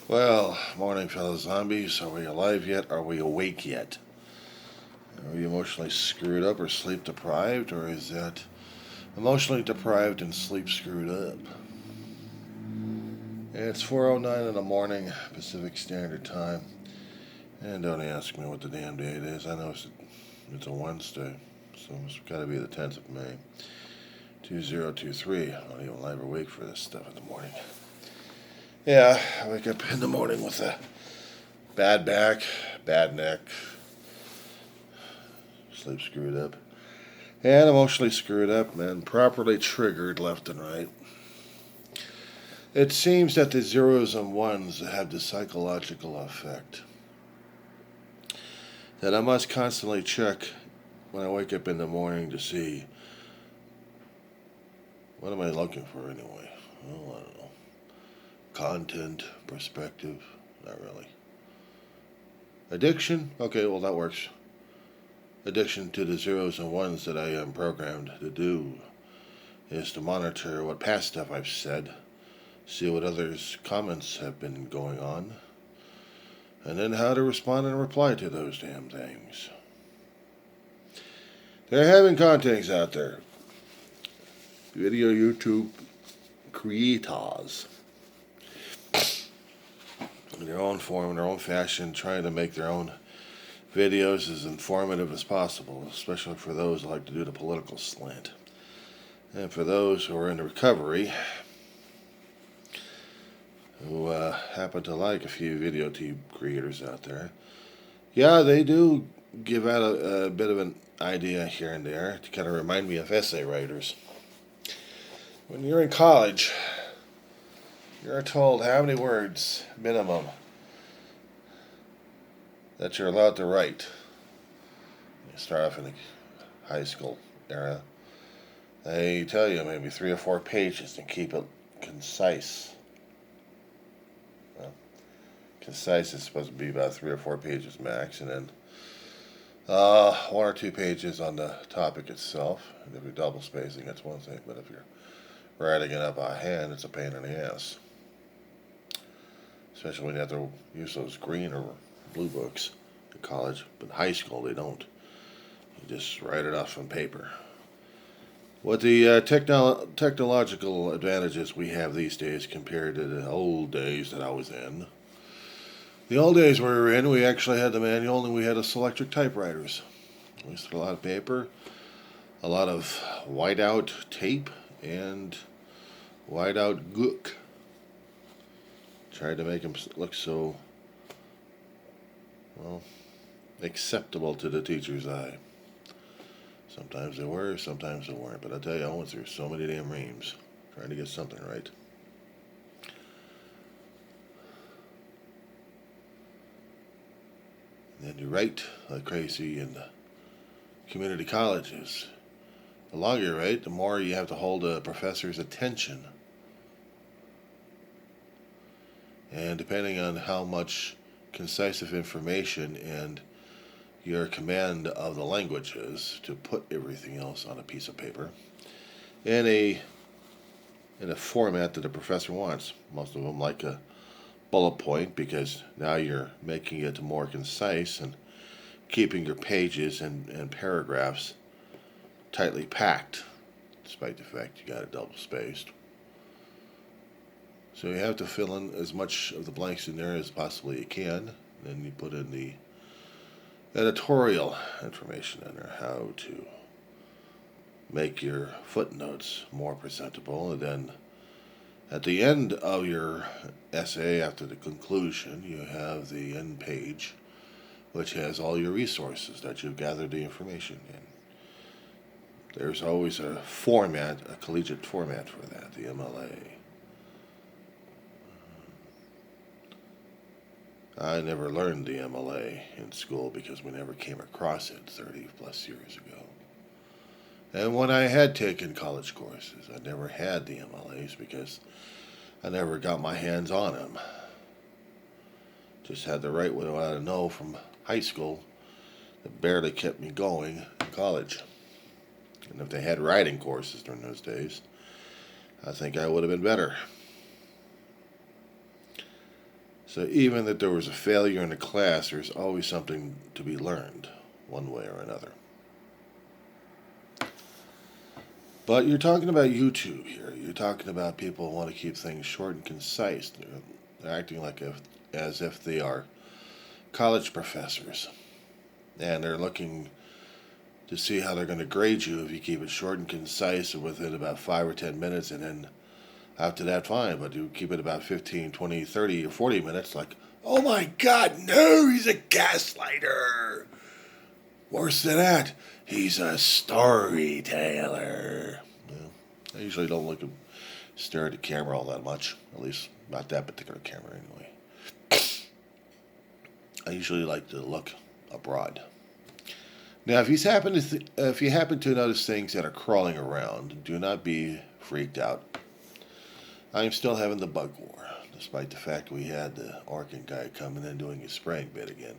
Well, morning, fellow zombies. Are we alive yet? Are we awake yet? Are we emotionally screwed up or sleep deprived? Or is that emotionally deprived and sleep screwed up? It's 4:09 in the morning, Pacific Standard Time. And don't ask me what the damn day it is. I know it's a Wednesday, so it's got to be the 10th of May, 2023. I'm not even alive or awake for this stuff in the morning. Yeah, I wake up in the morning with a bad back, bad neck, sleep screwed up, and emotionally screwed up and properly triggered left and right. It seems that the zeros and ones have the psychological effect that I must constantly check when I wake up in the morning to see what am I looking for anyway. Well, I don't know. Content, perspective, not really. Addiction? Okay, well, that works. Addiction to the zeros and ones that I am programmed to do is to monitor what past stuff I've said, see what others' comments have been going on, and then how to respond and reply to those damn things. They're having contents out there. Video YouTube creators. In their own form, in their own fashion, trying to make their own videos as informative as possible, especially for those who like to do the political slant. And for those who are in recovery, who happen to like a few video tube creators out there, yeah, they do give out a bit of an idea here and there to kind of remind me of essay writers. When you're in college, you're told how many words minimum that you're allowed to write. You start off in the high school era. They tell you maybe 3 or 4 pages to keep it concise. Well, concise is supposed to be about 3 or 4 pages max, and then 1 or 2 pages on the topic itself. And if you're double spacing, that's one thing, but if you're writing it up by hand, it's a pain in the ass. Especially when you have to use those green or blue books in college. But in high school, they don't. You just write it off on paper. What the technological advantages we have these days compared to the old days that I was in. The old days we were in, we actually had the manual and we had us electric typewriters. We used a lot of paper, a lot of whiteout tape, and whiteout gook. Tried to make them look so, well, acceptable to the teacher's eye. Sometimes they were, sometimes they weren't. But I tell you, I went through so many damn reams trying to get something right. And then you write like crazy in the community colleges. The longer you write, the more you have to hold a professor's attention. And depending on how much concise information and your command of the language is to put everything else on a piece of paper in a format that the professor wants. Most of them like a bullet point because now you're making it more concise and keeping your pages and paragraphs tightly packed, despite the fact you got it double spaced. So you have to fill in as much of the blanks in there as possibly you can. Then you put in the editorial information in there, how to make your footnotes more presentable. And then at the end of your essay, after the conclusion, you have the end page, which has all your resources that you've gathered the information in. There's always a format, a collegiate format for that, the MLA. I never learned the MLA in school because we never came across it 30 plus years ago. And when I had taken college courses, I never had the MLAs because I never got my hands on them. Just had to write what I had to know from high school that barely kept me going in college. And if they had writing courses during those days, I think I would have been better. So even that there was a failure in the class, there's always something to be learned, one way or another. But you're talking about YouTube here. You're talking about people who want to keep things short and concise. They're acting as if they are college professors. And they're looking to see how they're going to grade you if you keep it short and concise within about 5 or 10 minutes, and then after that, fine. But you keep it about 15, 20, 30, or 40 minutes, like, oh my God, no, he's a gaslighter. Worse than that, he's a storyteller. Well, I usually don't stare at the camera all that much. At least not that particular camera, anyway. I usually like to look abroad. Now, if you happen to notice things that are crawling around, do not be freaked out. I am still having the bug war, despite the fact we had the Orkin guy coming in doing his spraying bit again.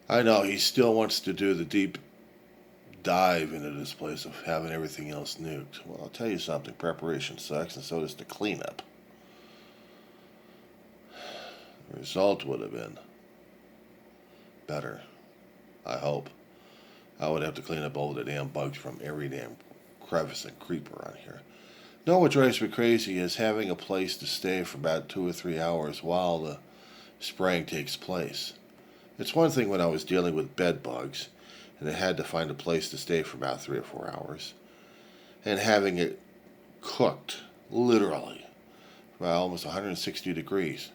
I know he still wants to do the deep dive into this place of having everything else nuked. Well, I'll tell you something. Preparation sucks, and so does the cleanup. The result would have been better. I hope. I would have to clean up all the damn bugs from every damn crevice and creeper on here. No, what drives me crazy is having a place to stay for about 2 or 3 hours while the spraying takes place. It's one thing when I was dealing with bed bugs, and I had to find a place to stay for about 3 or 4 hours, and having it cooked, literally, by almost 160 degrees.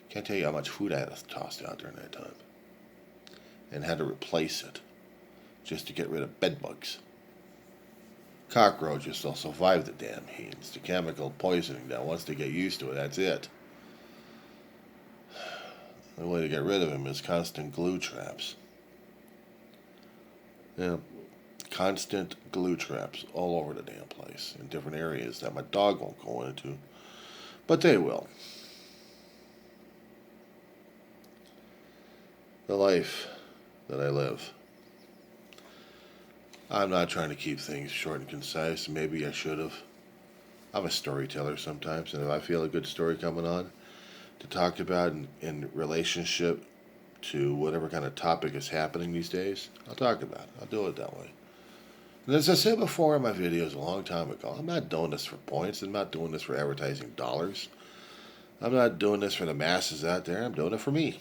Can't tell you how much food I had to toss out during that time. And had to replace it, just to get rid of bed bugs. Cockroaches will survive the damn heat. It's the chemical poisoning that once they get used to it, that's it. The way to get rid of them is constant glue traps. Yeah, constant glue traps all over the damn place in different areas that my dog won't go into, but they will. The life that I live. I'm not trying to keep things short and concise. Maybe I should have. I'm a storyteller sometimes, and if I feel a good story coming on to talk about in relationship to whatever kind of topic is happening these days, I'll talk about it. I'll do it that way. And as I said before in my videos a long time ago, I'm not doing this for points. I'm not doing this for advertising dollars. I'm not doing this for the masses out there. I'm doing it for me.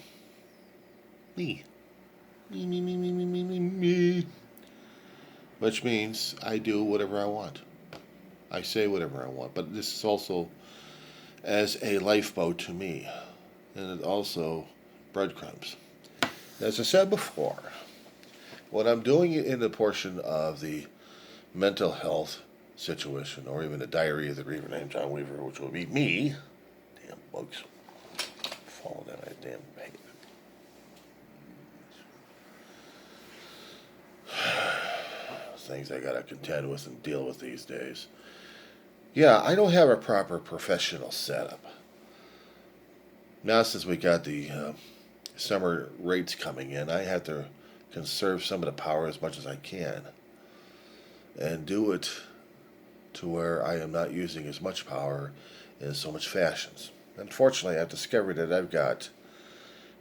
Me. Me. Which means I do whatever I want. I say whatever I want. But this is also as a lifeboat to me. And it also breadcrumbs. As I said before, what I'm doing in the portion of the mental health situation, or even the diary of the griever named John Weaver, which will be me. Damn bugs falling down my damn bank. Things I gotta contend with and deal with these days. Yeah, I don't have a proper professional setup. Now, since we got the summer rates coming in, I have to conserve some of the power as much as I can and do it to where I am not using as much power in so much fashions. Unfortunately, I've discovered that I've got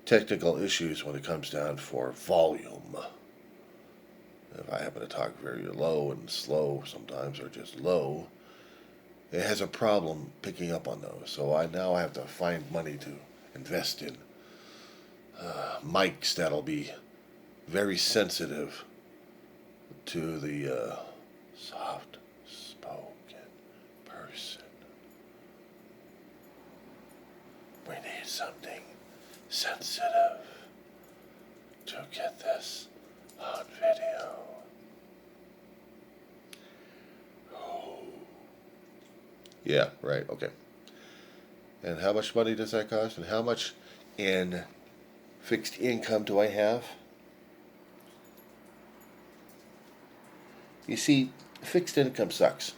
technical issues when it comes down for volume. If I happen to talk very low and slow sometimes, or just low, it has a problem picking up on those. So I now have to find money to invest in mics that'll be very sensitive to the soft-spoken person. We need something sensitive to get this on video. Oh. Yeah, right, okay. And how much money does that cost? And how much in fixed income do I have? You see, fixed income sucks.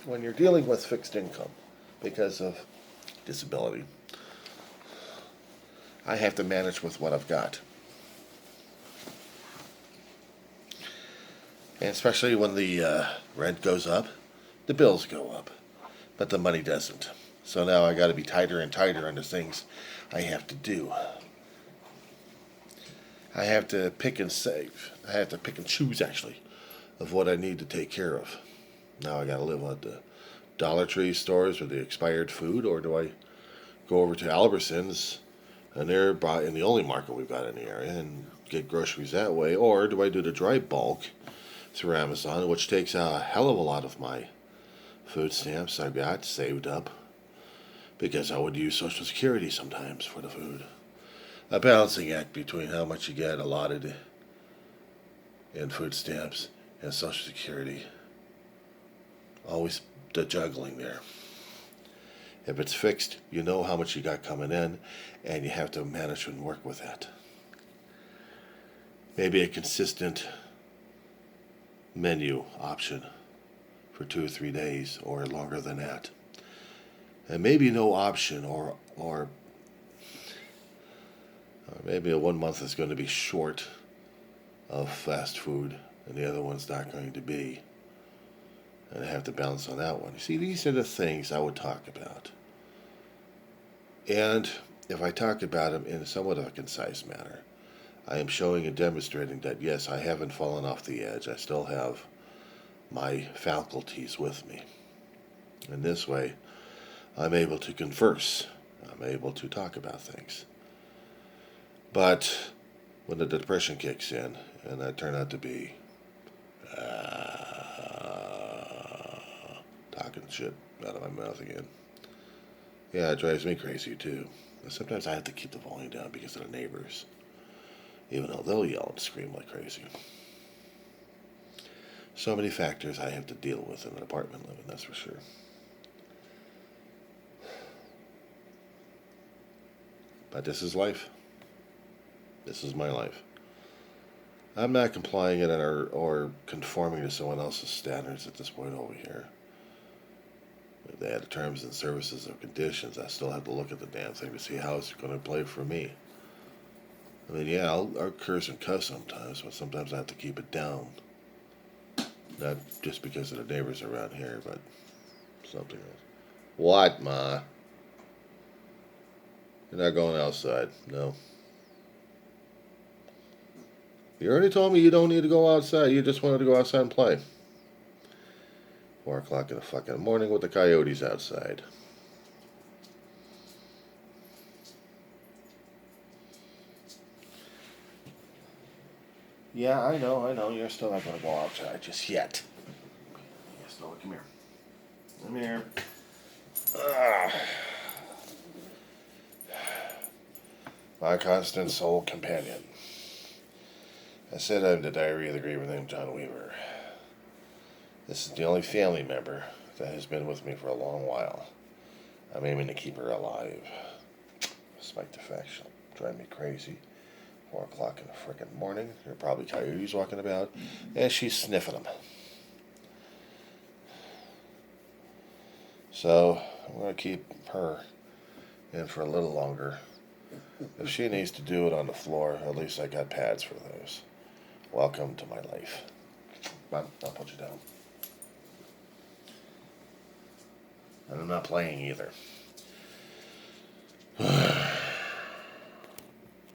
When you're dealing with fixed income because of disability, I have to manage with what I've got. And especially when the rent goes up, the bills go up, but the money doesn't. So now I got to be tighter and tighter on the things I have to do. I have to pick and save. I have to pick and choose, actually, of what I need to take care of. Now I got to live at the Dollar Tree stores with the expired food, or do I go over to Albertsons, and they're in the only market we've got in the area, and get groceries that way, or do I do the dry bulk through Amazon, which takes a hell of a lot of my food stamps I've got saved up, because I would use Social Security sometimes for the food. A balancing act between how much you get allotted in food stamps and Social Security. Always the juggling there. If it's fixed, you know how much you got coming in, and you have to manage and work with that. Maybe a consistent menu option for 2 or 3 days or longer than that. And maybe no option, or maybe a 1 month is going to be short of fast food and the other one's not going to be. And I have to balance on that one. You see, these are the things I would talk about. And if I talk about them in somewhat of a concise manner, I am showing and demonstrating that, yes, I haven't fallen off the edge. I still have my faculties with me. And this way, I'm able to converse. I'm able to talk about things. But when the depression kicks in, and that turned out to be talking shit out of my mouth again. Yeah, it drives me crazy too. Sometimes I have to keep the volume down because of the neighbors, even though they'll yell and scream like crazy. So many factors I have to deal with in an apartment living, that's for sure. But this is life. This is my life. I'm not complying it or conforming to someone else's standards at this point over here. If they had the terms and services and conditions, I still have to look at the damn thing to see how it's going to play for me. I mean, yeah, I'll curse and cuss sometimes, but sometimes I have to keep it down. Not just because of the neighbors around here, but something else. What, Ma? You're not going outside. No. You already told me you don't need to go outside. You just wanted to go outside and play. 4 o'clock in the fucking morning with the coyotes outside. Yeah, I know. You're still not going to go outside just yet. Yes, no, come here. Come here. My constant soul companion. I said I'm the diary of the grave named John Weaver. This is the only family member that has been with me for a long while. I'm aiming to keep her alive. Despite the fact she'll drive me crazy. 4 o'clock in the frickin' morning. There are probably coyotes walking about. And she's sniffing them. So, I'm going to keep her in for a little longer. If she needs to do it on the floor, at least I got pads for those. Welcome to my life. Come on, I'll put you down. And I'm not playing either.